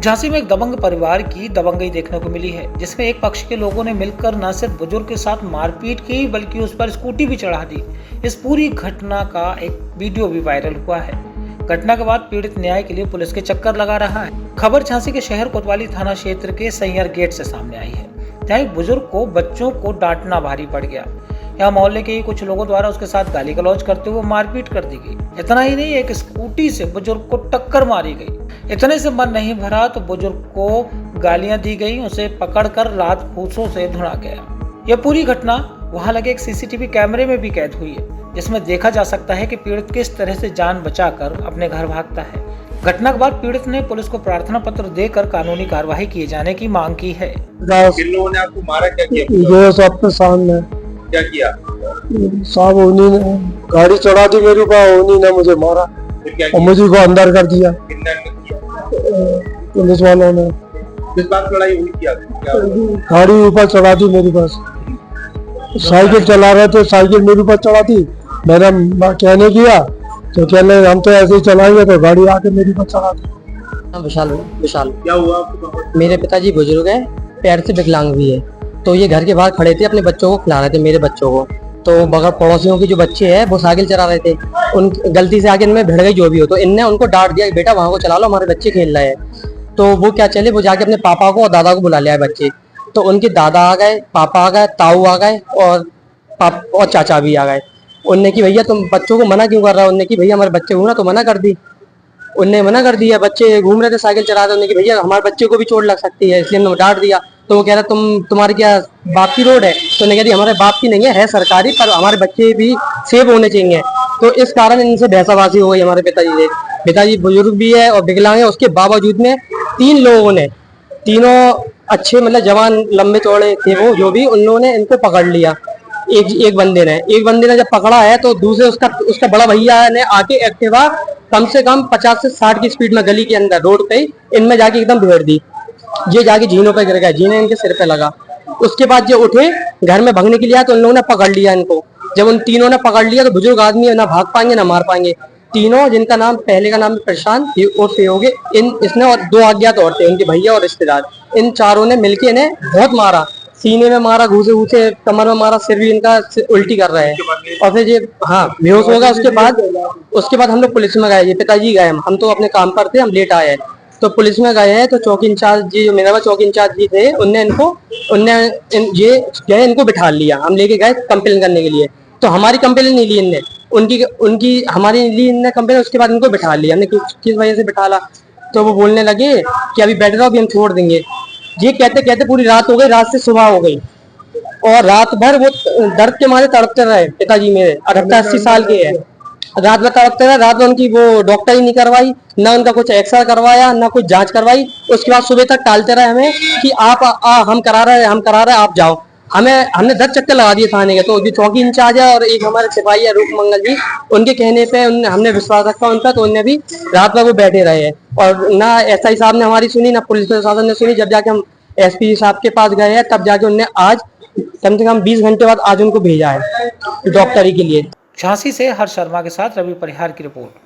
झांसी में एक दबंग परिवार की दबंगई देखने को मिली है, जिसमें एक पक्ष के लोगों ने मिलकर न सिर्फ बुजुर्ग के साथ मारपीट की बल्कि उस पर स्कूटी भी चढ़ा दी। इस पूरी घटना का एक वीडियो भी वायरल हुआ है। घटना के बाद पीड़ित न्याय के लिए पुलिस के चक्कर लगा रहा है। खबर झांसी के शहर कोतवाली थाना क्षेत्र के सैयर गेट से सामने आई है, जहाँ एक बुजुर्ग को बच्चों को डांटना भारी पड़ गया। यहाँ मोहल्ले के ही कुछ लोगों द्वारा उसके साथ गाली गलौज करते हुए मारपीट कर दी गई। इतना ही नहीं, एक स्कूटी से बुजुर्ग को टक्कर मारी गई। इतने से मन नहीं भरा तो बुजुर्ग को गालियां दी गई, उसे पकड़कर रात फूसों से धुना गया। यह पूरी घटना वहां लगे एक सीसीटीवी कैमरे में भी कैद हुई है, जिसमें देखा जा सकता है कि पीड़ित किस तरह से जान बचाकर अपने घर भागता है। घटना के बाद पीड़ित ने पुलिस को प्रार्थना पत्र देकर कानूनी कार्रवाई किए जाने की मांग की है। किन लोगों ने आपको मारा, क्या किया? ये सबके सामने क्या किया? साहब उन्हीं ने गाड़ी चढ़ा दी मेरे ऊपर, उन्हीं ने मुझे मारा और मुझे को अंदर कर दिया। पुलिस वालों ने। किस बात लड़ाई हुई? क्या गाड़ी ऊपर चढ़ा दी मेरे पास। साइकिल चला रहे थे, साइकिल मेरे ऊपर चढ़ा दी। मैंने कहने किया तो कहने हम तो ऐसे ही चलाएंगे, तो गाड़ी आके मेरे ऊपर चढ़ा दी। विशाल क्या हुआ आपको? मेरे पिताजी बुजुर्ग है, पैर से विकलांग भी है। तो ये घर के बाहर खड़े थे, अपने बच्चों को खिला रहे थे, मेरे बच्चों को। तो बगैर पड़ोसियों के जो बच्चे हैं वो साइकिल चला रहे थे, उन गलती से आगे इनमें भिड़ गई जो भी हो, तो इनने उनको डांट दिया, बेटा वहां को चला लो, हमारे बच्चे खेल रहे हैं। तो वो क्या चले, वो जाके अपने पापा को और दादा को बुला लिया बच्चे। तो उनके दादा आ गए, पापा आ गए, ताऊ आ गए और चाचा भी आ गए। उनने की भैया तुम बच्चों को मना क्यों कर रहा है? उनने की भैया हमारे बच्चे घूम रहा, तो मना कर दी। उनने मना कर दिया, बच्चे घूम रहे थे साइकिल चला रहे, उनने की भैया हमारे बच्चे को भी चोट लग सकती है, इसलिए हमने डांट दिया। तो वो कह रहा तुम्हारी क्या बाप की रोड है? तो उन्हें कह दिया हमारे बाप की नहीं है सरकारी, पर हमारे बच्चे भी सेफ होने चाहिए। तो इस कारण इनसे बहसाबाजी हो गई हमारे पिताजी से। पिताजी बुजुर्ग भी है और विकलांग है, उसके बावजूद में तीन लोगों ने, तीनों अच्छे मतलब जवान लंबे चौड़े थे वो जो भी, उन लोगों ने इनको पकड़ लिया। एक बंदे ने जब पकड़ा है तो दूसरे उसका बड़ा भैया ने आके एक्टिवा कम से कम 50 से 60 की स्पीड में गली के अंदर रोड पे इनमें जाके एकदम भेड़ दी। ये जाके जीनों पे गिर गया, जीने इनके सिर पे लगा। उसके बाद जो उठे घर में भागने के लिए तो उन लोगों ने पकड़ लिया इनको। जब उन तीनों ने पकड़ लिया तो बुजुर्ग आदमी ना भाग पाएंगे ना मार पाएंगे। तीनों, जिनका नाम पहले का नाम है प्रशांत और योगे, इसने और दो अज्ञात और थे, उनके भैया और रिश्तेदार, इन चारों ने मिलके इन्हें बहुत मारा। सीने में मारा, घूसे कमर में मारा, सिर भी इनका उल्टी कर रहे हैं। और फिर ये बेहोश हो गया। उसके बाद हम लोग पुलिस में गए, ये पिताजी गए, हम तो अपने काम पर थे, हम लेट आए। तो पुलिस में गए हैं तो चौकी इंचार्ज जी, जो मेरा चौकी इंचार्ज जी थे, ये इनको बिठा लिया। हम लेके गए कंप्लेन करने के लिए, तो हमारी कंप्लेन नहीं ली इनने, उनकी हमारी ली इनने कंप्लेन। उसके बाद इनको बिठा लिया हमने, किस वजह से बिठाला? तो वो बोलने लगे कि अभी बैठ जाओ, अभी हम छोड़ देंगे। ये कहते कहते पूरी रात हो गई, रात से सुबह हो गई और रात भर वो दर्द के मारे तड़पते रहे। पिताजी मेरे 78-80 साल के हैं, रात भर तड़पते रहे। रात में उनकी वो डॉक्टर ही नहीं करवाई, ना उनका कुछ एक्सरे करवाया, ना कुछ जांच करवाई। उसके बाद सुबह तक टालते रहे हमें कि आप हम करा रहे हैं, आप जाओ। हमने 10 चक्कर लगा दिए थाने के। तो जो चौकी इंचार्ज है और एक हमारे सिपाही है रूप मंगल जी, उनके कहने पे हमने विश्वास रखा उनका, तो उनने भी रात भर वो बैठे रहे हैं। और ना एसआई साहब ने हमारी सुनी, ना पुलिस प्रशासन ने सुनी। जब जाके हम एसपी साहब के पास गए हैं, तब जाके उनने आज कम से कम 20 घंटे बाद आज उनको भेजा है डॉक्टरी के लिए। झांसी से हर्ष शर्मा के साथ रवि परिहार की रिपोर्ट।